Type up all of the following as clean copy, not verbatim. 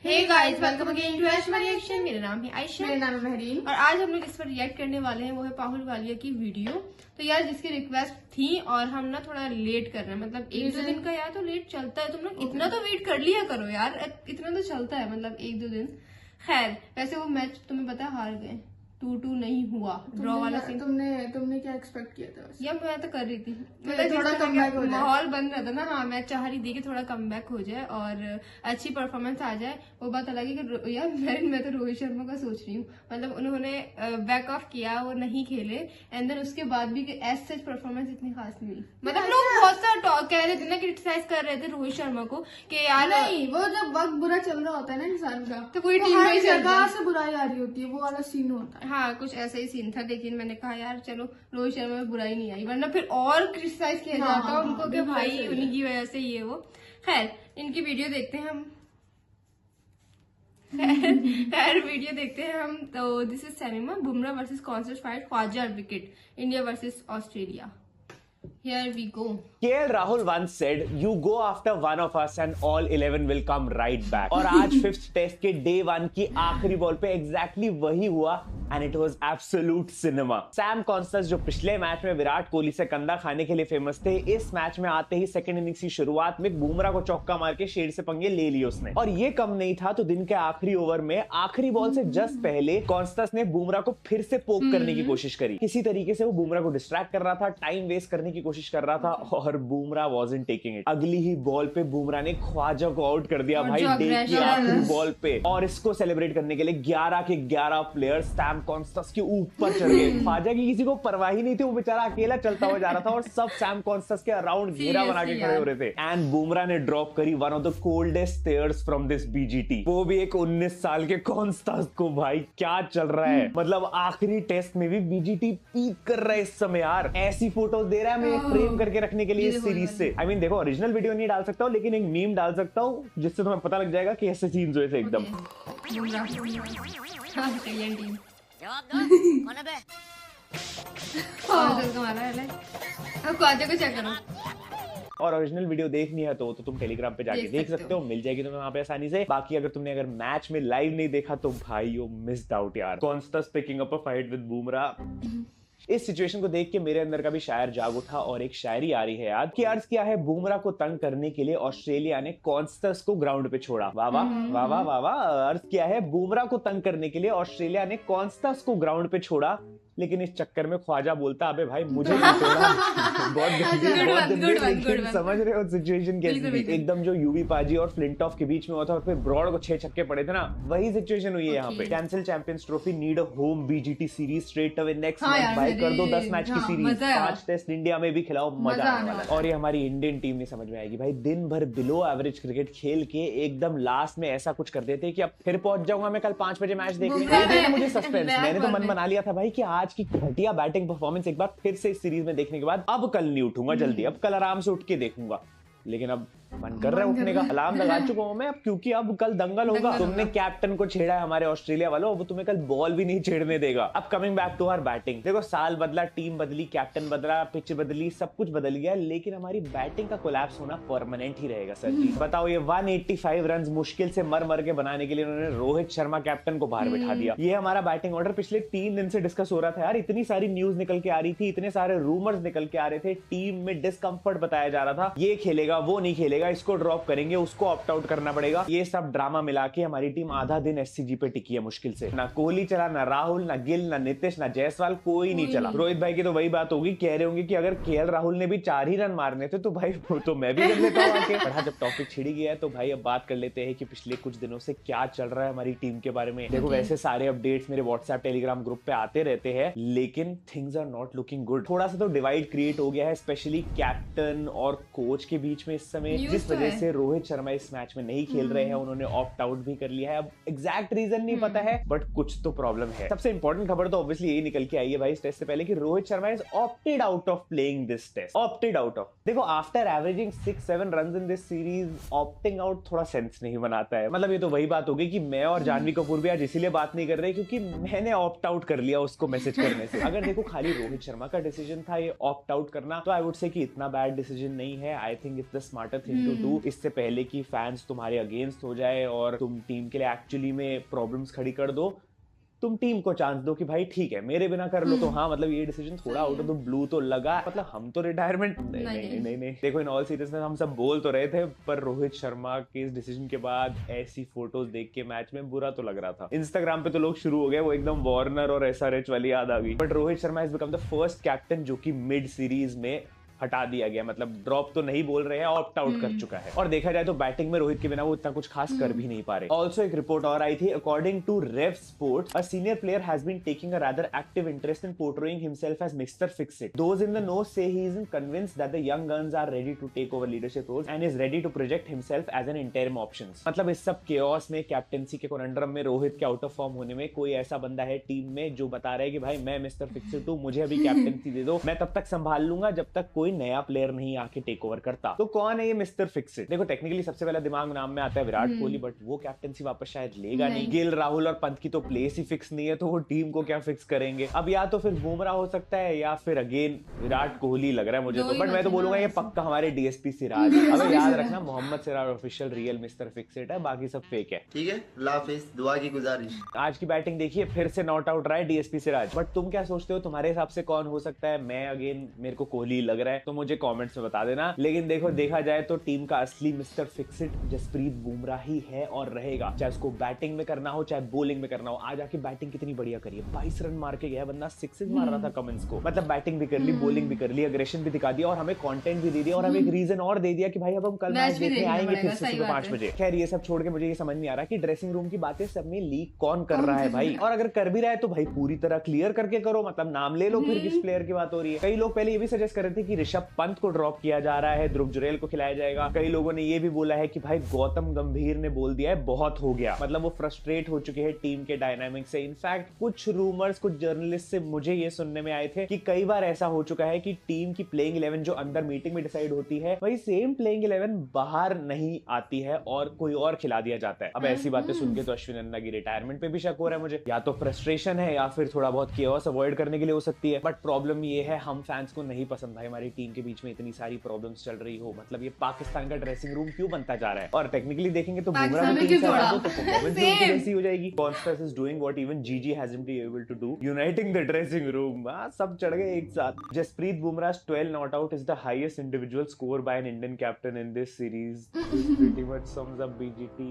Hey guys, welcome again to Ash Reaction. मेरा नाम है आयशा, मेरा नाम है महरीन और आज हम लोग इस पर रिएक्ट करने वाले हैं। वो है पाहुल वालिया की वीडियो। तो यार जिसकी रिक्वेस्ट थी और हम ना थोड़ा लेट कर रहे हैं, मतलब एक दो दिन का यार तो लेट चलता है। तुम लोग इतना तो वेट कर लिया करो यार, इतना तो चलता है, मतलब एक दो दिन। खैर वैसे वो मैच तुम्हें पता हार गए, 2-2 नहीं हुआ, ड्रॉ वाला सीन। तुमने क्या एक्सपेक्ट किया था? यार मैं तो कर रही थी, मतलब थोड़ा कमबैक हो जाए, माहौल बन रहा था ना। हाँ मैं चाह रही थी कि थोड़ा कमबैक हो जाए और अच्छी परफॉर्मेंस आ जाए। वो बात अलग है कि यार मैं तो रोहित शर्मा का सोच रही हूँ, मतलब उन्होंने बैक ऑफ किया, वो नहीं खेले, एंड देन उसके बाद भी एज सच परफॉर्मेंस इतनी खास नहीं हुई। मतलब लोग बहुत सा कह रहे थे ना, क्रिटिसाइज कर रहे थे रोहित शर्मा को कि यार नहीं, वो जब वक्त बुरा चल रहा होता है ना इंसान का, तो पूरी टीम में जगह से बुराई आ रही होती है, वो वाला सीन होता है। हाँ कुछ ऐसा ही सीन था, लेकिन मैंने कहा यार चलो रोहित शर्मा में बुराई नहीं आई, वरना फिर और क्रिटिसाइज किया जाता उनको कि भाई उन्हीं की वजह से ये वो। खैर इनकी वीडियो देखते हैं हम। खैर वीडियो देखते हैं हम। तो this is cinema Bumrah versus Konstas fight Khawaja wicket, India versus Australia. Here we go. KL Rahul once said, "You go after one of us and all 11 will come right back." और आज 5th टेस्ट के day 1 की आखिरी ball पे exactly वही हुआ and it was absolute cinema. Sam Constance जो पिछले मैच में विराट कोहली से कंधा खाने के लिए फेमस थे, इस मैच में आते ही सेकंड इनिंग्स की शुरुआत में बुमराह को चौका मार के शेर से पंगे ले लिए उसने। और ये कम नहीं था तो दिन के आखिरी ओवर में आखिरी बॉल से जस्ट पहले कॉन्स्टेंस ने बुमराह को फिर से पोक करने की कोशिश करी। किसी तरीके से वो बुमराह को डिस्ट्रैक्ट कर रहा था, टाइम वेस्ट करने की कोशिश कर रहा था और बुमराह वाज़न्ट टेकिंग इट। अगली ही बॉल पे बुमराह ने ख्वाजा को आउट कर दिया भाई, डे की आखिरी बॉल पे। और इसको सेलिब्रेट करने के लिए 11 के 11 प्लेयर्स सैम कॉन्स्टेंस के ऊपर चढ़ गए। ख्वाजा की किसी को परवाह ही नहीं थी, वो बेचारा अकेला चलता हुआ जा रहा था और सब सैम कॉन्स्टेंस के अराउंड घेरा बना के खड़े हो रहे थे। एंड बुमराह ने ड्रॉप करी one of the coldest stairs from this BGT, वो भी एक 19 साल के कॉन्स्टेंस को। भाई क्या चल रहा है, मतलब आखिरी टेस्ट में भी बीजीटी पीक कर रहा है इस समय यार। ऐसी फोटोज दे रहा है मैं फ्रेम करके रखने के लिए इस सीरीज से। आई मीन देखो, ओरिजिनल वीडियो नहीं डाल सकता हूँ लेकिन एक मीम डाल सकता हूँ जिससे तुम्हें पता लग जाएगा कि ऐसे सीन्स हुए थे एकदम। और ओरिजिनल वीडियो देखनी है तो तुम टेलीग्राम पे जाके देख सकते हो, मिल जाएगी तुम्हें वहां पे आसानी से। बाकी अगर मैच में लाइव नहीं देखा तो भाई यू मिस्ड आउट यार। Constance picking up a fight with Bumrah. इस सिचुएशन को देख के मेरे अंदर का भी शायर जाग उठा और एक शायरी आ रही है याद कि अर्ज किया है, बुमराह को तंग करने के लिए ऑस्ट्रेलिया ने कॉन्स्टेंस को ग्राउंड पे छोड़ा। वाह वाह वाह वाह वाह वाह। अर्ज किया है, बुमराह को तंग करने के लिए ऑस्ट्रेलिया ने कॉन्स्टेंस को ग्राउंड पे छोड़ा, लेकिन इस चक्कर में ख्वाजा बोलता, अबे भाई मुझे नहीं छोड़ा। बहुत गंदी, समझ रहे हो सिचुएशन कैसी थी एकदम। जो यूवी पाजी और फ्लिंटॉफ के बीच में हुआ था और फिर ब्रॉड को 6 छक्के पड़े थे ना, वही सिचुएशन हुई है यहाँ पे। Cancel champions trophy, need a home BGT series straight away next month. भाई कर दो 10 मैच की सीरीज, 5 टेस्ट इंडिया में भी खिलाओ, मजा आने वाला है। और ये हमारी इंडियन टीम नहीं समझ में आएगी भाई, दिन भर बिलो एवरेज क्रिकेट खेल के एकदम लास्ट में ऐसा कुछ कर देते कि अब फिर पहुंच जाऊंगा मैं कल 5 बजे मैच देखने। मुझे सस्पेंस, मैंने तो मन बना लिया था भाई कि आज की घटिया बैटिंग परफॉर्मेंस एक बार फिर से इस सीरीज में देखने के बाद अब कल नहीं उठूंगा जल्दी, अब कल आराम से उठ के देखूंगा। लेकिन अब मन कर रहा है उठने का, अलार्म लगा चुका हूं मैं अब, क्योंकि अब कल दंगल होगा। तुमने कैप्टन को छेड़ा है हमारे ऑस्ट्रेलिया वालों, अब तुम्हें कल बॉल भी नहीं छेड़ने देगा। अब coming back to our batting, देखो साल बदला, टीम बदली, कैप्टन बदला, पिच बदली, सब कुछ बदल गया, लेकिन हमारी बैटिंग का कोलैप्स होना परमानेंट ही रहेगा सर जी। बताओ, ये 185 रन मुश्किल से मर के बनाने के लिए उन्होंने रोहित शर्मा कैप्टन को बाहर बिठा दिया। ये हमारा बैटिंग ऑर्डर पिछले 3 दिन से डिस्कस हो रहा था यार। इतनी सारी न्यूज निकल के आ रही थी, इतने सारे रूमर्स निकल के आ रहे थे, टीम में डिस्कंफर्ट बताया जा रहा था, ये खेलेगा वो नहीं खेलेगा, इसको ड्रॉप करेंगे, उसको ऑप्ट आउट करना पड़ेगा। ये सब ड्रामा मिला के हमारी टीम आधा दिन एससीजी पे टिकी है मुश्किल से। ना कोहली चला, ना राहुल, ना गिल, ना नीतीश, ना जायसवाल, कोई नहीं चला। रोहित भाई की तो वही बात होगी, कह रहे होंगे कि अगर केएल राहुल ने भी 4 ही रन मारने थे तो भाई तो मैं भी कर लेता हूं आके। पर जब टॉपिक छिड़ी गया है तो भाई अब बात कर लेते हैं कि पिछले कुछ दिनों से क्या चल रहा है हमारी टीम के बारे में। देखो वैसे सारे अपडेट्स मेरे व्हाट्सएप टेलीग्राम ग्रुप पे आते रहते हैं, लेकिन things are not looking good. थोड़ा सा तो डिवाइड क्रिएट हो गया है, स्पेशली कैप्टन और कोच के बीच में इस समय, जिस वजह से रोहित शर्मा इस मैच में नहीं खेल रहे हैं। उन्होंने ऑप्ट आउट भी कर लिया है, अब एग्जैक्ट रीजन नहीं पता है बट कुछ तो प्रॉब्लम है। सबसे इंपॉर्टेंट खबर तो ऑब्वियसली यही निकल के आई है भाई इस टेस्ट से पहले कि Rohit Sharma is opted out of playing this test. Opted out of, देखो after averaging 6-7 runs in this series, opting out थोड़ा सेंस नहीं बनाता है। मतलब ये तो वही बात होगी कि मैं और जानवी कपूर भी आज इसीलिए बात नहीं कर रहे क्योंकि मैंने ऑप्ट आउट कर लिया उसको मैसेज करने से। अगर देखो खाली रोहित शर्मा का डिसीजन था ये ऑप्ट आउट करना, तो आई वुड से कि इतना बैड डिसीजन नहीं है। I think it's the smarter thing into 2 इससे पहले कि फैंस तुम्हारे अगेंस्ट हो जाए और तुम टीम के लिए एक्चुअली में प्रॉब्लम्स खड़ी कर दो, तुम टीम को चांस दो कि भाई ठीक है मेरे बिना कर लो। तो हाँ मतलब ये डिसीजन थोड़ा आउट ऑफ द ब्लू तो लगा, मतलब हम तो रिटायरमेंट नहीं देखो, इन ऑल सीरियसनेस हम सब बोल तो रहे थे, पर रोहित शर्मा के इस डिसीजन के बाद ऐसी फोटोज देख के मैच में बुरा तो लग रहा था। इंस्टाग्राम पे तो लोग शुरू हो गए, वो एकदम वार्नर और SRH वाली याद आ गई। But Rohit Sharma has become the first captain जो कि मिड सीरीज में हटा दिया गया, मतलब ड्रॉप तो नहीं बोल रहे हैं, ऑप्ट आउट कर चुका है। और देखा जाए तो बैटिंग में रोहित के बिना वो इतना कुछ खास कर भी नहीं पा रहे। ऑल्सो एक रिपोर्ट और आई थी, according to Rev Sports, a senior player has been taking a rather active interest in portraying himself as Mr fix It. Those in the know say he is convinced that the young guns are ready to take over leadership roles and is ready to project himself as an interim options. मतलब इस सब chaos में, captaincy के कॉन्ड्रम में, रोहित के out of form होने में कोई ऐसा बंदा है टीम में जो बता रहा है कि भाई मैं मिस्टर फिक्स इट हूं, मुझे अभी कैप्टेंसी दे दो, मैं तब तक संभाल लूंगा जब तक कोई नया प्लेयर नहीं आके टेक ओवर करता। तो कौन है ये मिस्टर फिक्स इट? देखो टेक्निकली सबसे पहला दिमाग नाम में आता है विराट कोहली, बट वो कैप्टेंसी वापस शायद लेगा नहीं। गिल, राहुल और पंत की तो प्लेस ही फिक्स नहीं है, तो वो टीम को क्या फिक्स करेंगे? अब या तो फिर बुमराह हो सकता है या फिर अगेन विराट कोहली लग रहा है मुझे तो, बट मैं तो बोलूंगा ये पक्का हमारे DSP सिराज है। अब याद रखना Mohammed Siraj official real mister fix it है, बाकी सब फेक है। ठीक है, लाफिज, दुआ की गुजारिश। आज की बैटिंग देखिए, फिर से नॉट आउट रहा है DSP सिराज। बट तुम क्या सोचते हो, तुम्हारे हिसाब से कौन हो सकता है? मैं अगेन मेरे को कोहली लग रहा है, तो मुझे कमेंट्स में बता देना। लेकिन देखो देखा जाए तो टीम का असली Mr fix It Jasprit Bumrah ही है और रहेगा, चाहे उसको बैटिंग में करना हो चाहे बॉलिंग में करना हो। आज आके बैटिंग कितनी बढ़िया करी है, 22 रन मार के गया बंदा, सिक्सेस मार रहा था कमिंस को, मतलब बैटिंग भी कर ली, बॉलिंग भी कर ली, अग्रेशन भी दिखा दिया और हमें कंटेंट भी दे दिया और हमें एक रीजन और दे दिया कि भाई अब हम कल मैच देखने आएंगे फिर से सुबह 5 बजे। खैर ये सब छोड़ के मुझे ये समझ नहीं आ रहा कि ड्रेसिंग रूम की बातें सब में लीक कौन कर रहा है भाई, और अगर कर भी रहा है तो भाई पूरी तरह क्लियर करके करो, मतलब नाम ले लो फिर किस प्लेयर की बात हो रही है। कई लोग पहले ये भी सजेस्ट कर रहे थे कि ऋषभ पंत को ड्रॉप किया जा रहा है, ध्रुव जुरेल को खिलाया जाएगा। कई लोगों ने ये भी बोला है कि भाई गौतम गंभीर ने बोल दिया है बहुत हो गया, मतलब वो फ्रस्ट्रेट हो चुके हैं टीम के डायनामिक्स से। इनफैक्ट कुछ रूमर्स, कुछ जर्नलिस्ट से मुझे ये सुनने में आए थे कि कई बार ऐसा हो चुका है कि टीम की प्लेइंग 11 जो अंदर मीटिंग में डिसाइड होती है, वही सेम प्लेइंग 11 बाहर नहीं आती है और कोई और खिला दिया जाता है। अब ऐसी बातें सुन के तो अश्विन अन्ना की रिटायरमेंट पे भी शक हो रहा है मुझे, या तो फ्रस्ट्रेशन है या फिर थोड़ा बहुत केओस अवॉइड करने के लिए हो सकती है। बट प्रॉब्लम ये है, हम फैंस को नहीं पसंद भाई हमारी टीम के बीच में इतनी सारी प्रॉब्लम्स चल रही हो, मतलब ये पाकिस्तान का ड्रेसिंग रूम क्यों बनता जा रहा है? और टेक्निकली देखेंगे तो बुमराह भी टीम से हटा दो तो परफॉर्मेंस भी ऐसी हो जाएगी। Konstas is doing what even GG hasn't been able to do, uniting the dressing room. सब चढ़ गए एक साथ। Jasprit Bumrah's 12 not out is the highest individual score by an Indian captain in this series, pretty much sums up BGT।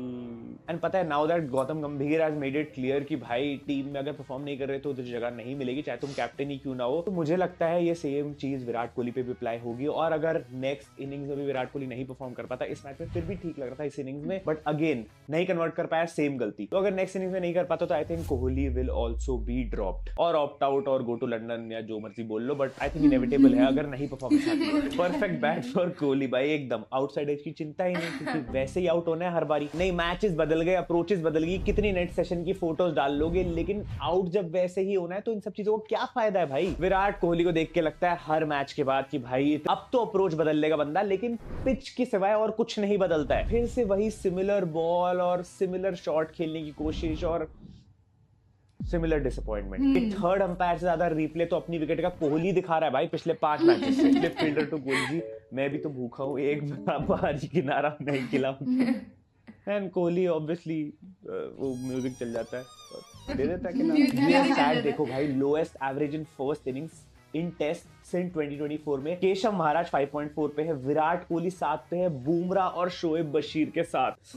And पता है now that Gautam गंभीर has made it clear कि भाई टीम में अगर परफॉर्म नहीं कर रहे तो उधर जगह नहीं मिलेगी, चाहे तुम कैप्टन ही क्यों ना हो। तो मुझे लगता है ये सेम चीज विराट कोहली पे भी अप्लाई होगी। और अगर नेक्स्ट इनिंग्स में भी विराट कोहली नहीं परफॉर्म कर पाता, इस मैच में फिर भी ठीक लग रहा था इस इनिंग्स में, बट अगेन नहीं कन्वर्ट कर पाया, सेम गलती। तो अगर नेक्स्ट इनिंग्स में नहीं कर पाता तो I think Kohli will also be dropped और ऑप्ट आउट और गो टू लंदन या जो मर्जी बोल लो, बट आई थिंक इनएविटेबल है अगर नहीं परफॉर्मेंस आती। परफेक्ट बैट फॉर कोहली भाई, एकदम आउटसाइड एज की चिंता ही नहीं, क्योंकि वैसे ही आउट होना है हर बारी। नहीं मैचेस बदल गए, अप्रोचेस बदल गई, कितनी नेट सेशन की फोटोज डाल लोगे, लेकिन आउट जब वैसे ही होना है तो इन सब चीजों को क्या फायदा है भाई? विराट कोहली को देख के लगता है हर मैच के बाद कि भाई अब तो अप्रोच बदल लेगा बंदा, लेकिन पिच के सिवाय और कुछ नहीं बदलता है। फिर से वही सिमिलर बॉल और सिमिलर शॉट खेलने की कोशिश और सिमिलर डिसअपॉइंटमेंट। थर्ड अंपायर से ज्यादा रिप्ले तो अपनी विकेट का कोहली दिखा रहा है भाई पिछले 5 मैचेस से। फ्लिप फील्डर टू कोहली, मैं भी तो भूखा हूँ, एक बाजी किनारा नहीं खिलाऊं। एंड कोहली ऑब्वियसली वो म्यूजिक चल जाता है, दे देता है कि ये स्टैट देखो भाई, lowest average in first innings in test since 2024 में केशव महाराज 5.4 पे है, विराट कोहली 7 पे है, बुमराह और शोएब बशीर के साथ।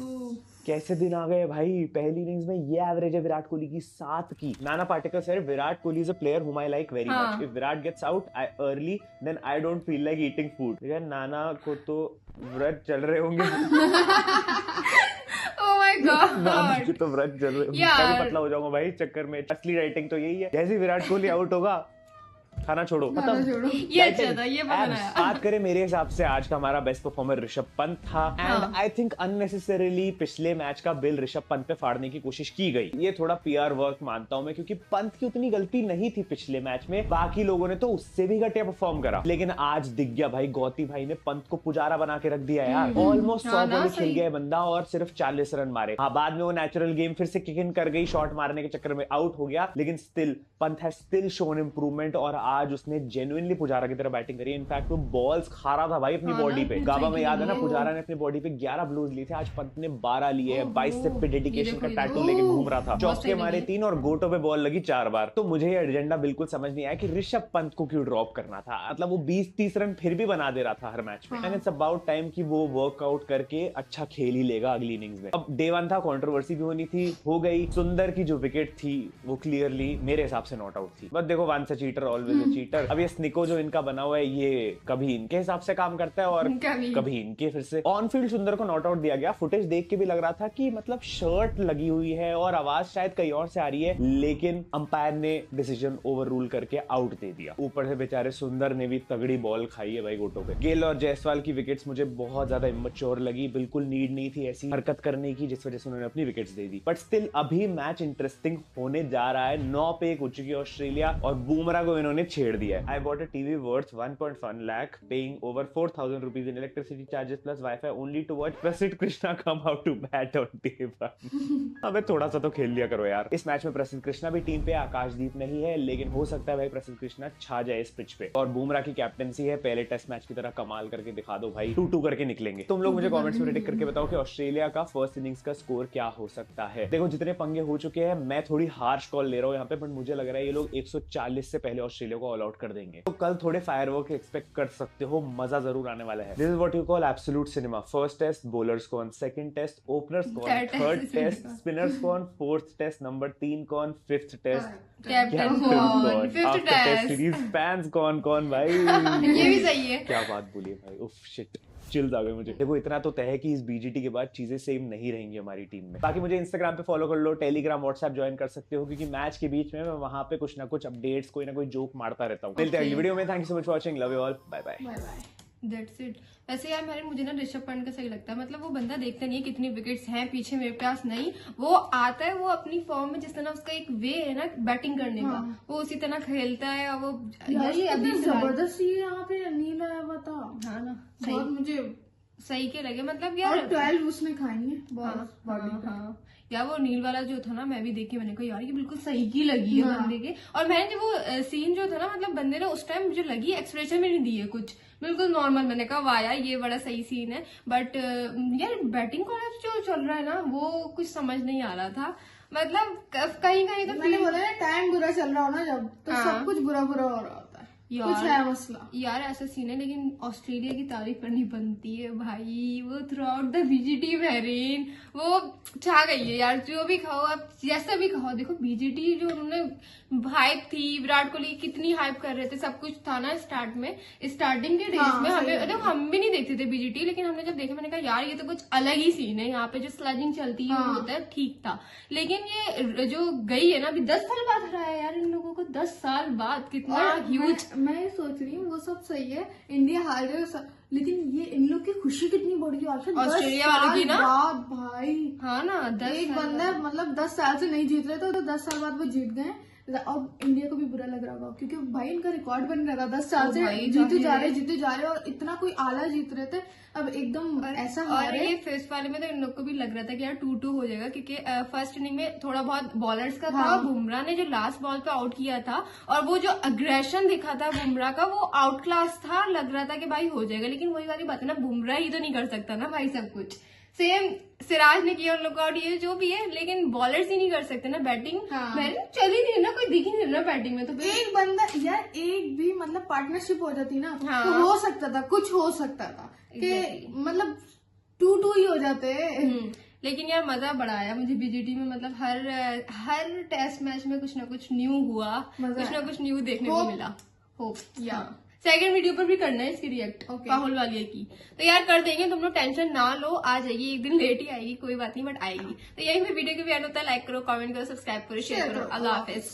कैसे दिन आ गए भाई, पहली इनिंग्स में ये एवरेज है विराट कोहली की 7 की। Nana Patekar sir, Virat Kohli is a player whom I like very much. If Virat gets out early, then I don't feel like eating food. यार नाना को तो व्रत चल रहे होंगे। Oh my God. नाना की तो व्रत चल रहे होंगे, मैं भी पतला हो जाऊंगा भाई चक्कर में। असली राइटिंग तो यही है, जैसे विराट कोहली आउट होगा खाना छोड़ो, मतलब ये अच्छा था, ये बनाया। बात करें मेरे हिसाब से आज का हमारा बेस्ट परफॉर्मर ऋषभ पंत था। एंड आई थिंक अननेसेसरीली पिछले मैच का बिल ऋषभ पंत पे फाड़ने की कोशिश की गई। ये थोड़ा PR वर्क मानता हूं मैं, क्योंकि पंत की उतनी गलती नहीं थी पिछले मैच में, बाकी लोगों ने तो उससे भी घटिया परफॉर्म करा। लेकिन आज दिख गया भाई, गौती भाई ने पंत को पुजारा बना के रख दिया यार। ऑलमोस्ट 100 बॉल खेल गया बंदा और सिर्फ 40 रन मारे। हाँ बाद में वो नेचुरल गेम फिर से किक इन कर गई, शॉट मारने के चक्कर में आउट हो गया, लेकिन still Pant has still shown improvement और आज उसने जेन्युइनली पुजारा की तरह बैटिंग करी। इनफैक्ट वो बॉल्स खा रहा था भाई अपनी हाँ बॉडी ना, पे। कुछ गाबा में सही याद है ना, नहीं। पुजारा ने अपनी बॉडी पे 11 ब्लूज लिए थे, आज पंत ने 12 लिए है। ओहो, बाइसेप पे डेडिकेशन ये का देखो, टैटू ये लेके देखो। घूम रहा था। बहुत चौके सही मारे लगी। 3 और गोटो पे बॉल लगी 4 बार। तो मुझे ये एजेंडा बिल्कुल समझ नहीं आया कि ऋषभ पंत को क्यों ड्रॉप करना था। मतलब वो 20-30 रन फिर भी बना दे रहा था हर मैच में। एंड इट्स अबाउट टाइम कि वो वर्कआउट करके अच्छा खेल ही लेगा अगली इनिंग्स में। अब डे 1 था, कंट्रोवर्सी भी होनी थी, हो गई। सुंदर की जो विकेट थी वो क्लियरली मेरे हिसाब से नॉट आउट थी। बट देखो, once a cheater always a cheater. अब ये स्निको जो इनका बना हुआ है, ये कभी इनके हिसाब से काम करता है और कभी इनके। फिर से ऑन फील्ड सुंदर को नॉट आउट दिया गया। फुटेज देख के भी लग रहा था कि मतलब शर्ट लगी हुई है और आवाज शायद कहीं और से आ रही है, लेकिन अंपायर ने डिसीजन ओवर रूल करके आउट दे दिया। ऊपर से बेचारे सुंदर ने भी तगड़ी बॉल खाई है भाई गोटो पे। गेल और जायसवाल की विकेट्स मुझे बहुत ज्यादा इमेच्योर लगी। बिल्कुल नीड नहीं थी ऐसी हरकत करने की, जिस वजह से उन्होंने अपनी wickets they the. But still अभी मैच इंटरेस्टिंग होने जा रहा है। 9 पे 1 हो चुकी है ऑस्ट्रेलिया और बुमराह को इन्होंने छेड़ दिया है। I bought a TV worth 1.1 lakh paying over 4,000 rupees in electricity charges plus wifi only to watch Prasidh Krishna come out to bat on day 1। अबे थोड़ा सा तो खेल लिया करो यार। इस मैच में प्रसिद्ध कृष्णा भी टीम पे, आकाशदीप नहीं है, लेकिन हो सकता है भाई प्रसिद्ध कृष्णा छा जाए इस पिच पे। और बुमराह की कैप्टनसी है, पहले टेस्ट मैच की तरह कमाल करके दिखा दो भाई, 2-2 करके निकलेंगे। तुम लोग मुझे कमेंट्स में प्रेडिक्ट करके बताओ कि ऑस्ट्रेलिया का फर्स्ट इनिंग्स का स्कोर क्या हो सकता है। देखो जितने पंगे हो चुके हैं, मैं थोड़ी हार्श कॉल ले रहा हूँ यहाँ पे, बट मुझे लग रहा है ये लोग 140 से पहले ऑस्ट्रेलिया को ऑल आउट कर देंगे। तो कल थोड़े फायरवर्क एक्सपेक्ट कर सकते हो, मजा जरूर आने वाला है। This is what you call absolute cinema. First test bowlers कौन, सेकंड टेस्ट ओपनर्स कौन, थर्ड टेस्ट स्पिनर्स कौन, फोर्थ टेस्ट नंबर 3 कौन, फिफ्थ टेस्ट कैप्टन कौन, फिफ्थ टेस्ट सीरीज फैंस कौन कौन भाई। ये भी सही है। क्या बात बोली है भाई, उफ शिट, चिल्स आ गए मुझे। देखो इतना तो तय है कि इस बीजीटी के बाद चीजें सेम नहीं रहेंगी हमारी टीम में। बाकी मुझे इंस्टाग्राम पे फॉलो कर लो, टेलीग्राम व्हाट्सएप ज्वाइन कर सकते हो, क्योंकि मैच के बीच में मैं वहां पे कुछ ना कुछ अपडेट्स, कोई ना कोई जोक मारता रहता हूँ। मिलते हैं अगली वीडियो में। Thank you so much watching, love you all, bye bye. Bye bye. That's it. वैसे यार मुझे ना ऋषभ पंत का सही लगता है। मतलब वो बंदा देखता नहीं है कितनी विकेट्स हैं पीछे मेरे पास, नहीं वो आता है, वो अपनी फॉर्म में जिस तरह उसका एक वे है ना बैटिंग करने का, वो उसी तरह खेलता है। और वो यार ये अभी अभी जबरदस्त ये यहाँ पे नील आया हुआ था। हाँ ना, बहुत मुझे सही के लगे। मतलब और यार 12 उसने खाई है हाँ। यार वो नील वाला जो था ना, मैं भी देख के मैंने कहा यार ये बिल्कुल सही की लगी है बंदे के। और मैंने जब वो सीन जो था ना, मतलब बंदे ने उस टाइम मुझे लगी, एक्सप्रेशन में नहीं दिए कुछ, बिल्कुल नॉर्मल। मैंने कहा वाह यार ये बड़ा सही सीन है। बट यार बैटिंग कॉलेज जो चल रहा है ना, वो कुछ समझ नहीं आ रहा था। मतलब कहीं कहीं तो मैंने बोला ना, टाइम बुरा चल रहा हो ना जब, तो हाँ। सब कुछ बुरा बुरा हो रहा होता है। कुछ है मसला यार ऐसा सीन है। लेकिन ऑस्ट्रेलिया की तारीफ करनी बनती है भाई। वो थ्रू आउट द बीजीटी वेरिन वो छा गई है यार। जो भी खाओ आप, जैसा भी खाओ, देखो बीजीटी जो उन्होंने हाइप थी, विराट कोहली कितनी हाइप कर रहे थे, सब कुछ था ना स्टार्टिंग के डेज में। हमें हम भी नहीं देखते थे बीजीटी, लेकिन हमने जब देखा मैंने कहा यार ये तो कुछ अलग ही सीन है। यहाँ पे जो स्लजिंग चलती है वो होता है, ठीक था। लेकिन ये जो गई है ना अभी 10 साल बाद हराया यार इन लोगों को, 10 साल बाद, कितना ह्यूज। मैं ये सोच रही हूँ वो सब सही है, इंडिया हार गए लेकिन ये इन लोग की खुशी कितनी बड़ी है ऑस्ट्रेलिया वालों की ना भाई। हाँ ना, 10 एक बंदा मतलब 10 साल से नहीं जीत रहे थे, तो 10 साल बाद वो जीत गए। अब इंडिया को भी बुरा लग रहा होगा, क्योंकि भाई इनका रिकॉर्ड बन रहा था 10 साल से जीते जा रहे और इतना कोई आला जीत रहे थे, अब एकदम ऐसा हो और ये फर्स्ट वाले में तो इन लोग को भी लग रहा था कि यार 2-2 हो जाएगा, क्योंकि फर्स्ट इनिंग में थोड़ा बहुत बॉलर्स का था। बुमराह ने जो लास्ट बॉल पे आउट किया था और वो जो अग्रेशन दिखा था बुमराह का, वो आउट क्लास था। लग रहा था कि भाई हो जाएगा, लेकिन वही वाली बात है ना, बुमराह ही तो नहीं कर सकता ना भाई सब कुछ। सेम सिराज ने किया उन लोग आउट, ये जो भी है, लेकिन बॉलर्स ही नहीं कर सकते ना बैटिंग। चल ही नहीं ना, कोई दिख ही नहीं रहा बैटिंग में। तो एक बंदा यार, एक भी मतलब पार्टनरशिप हो जाती ना, तो हो सकता था, कुछ हो सकता था कि मतलब 2-2 ही हो जाते। लेकिन यार मजा बड़ा आया मुझे बीजीटी में। मतलब हर टेस्ट मैच में कुछ ना कुछ न्यू हुआ, कुछ ना कुछ न्यू देखने को मिला। सेकंड वीडियो पर भी करना है इसकी रिएक्ट, राहुल वालिया की। तो यार कर देंगे, तुम लोग टेंशन ना लो, आ जाएगी, एक दिन लेट ही आएगी, कोई बात नहीं, बट आएगी। तो यही में वीडियो के भी एंड होता है। लाइक करो, कमेंट करो, सब्सक्राइब करो, शेयर करो। अल्लाह हाफिज।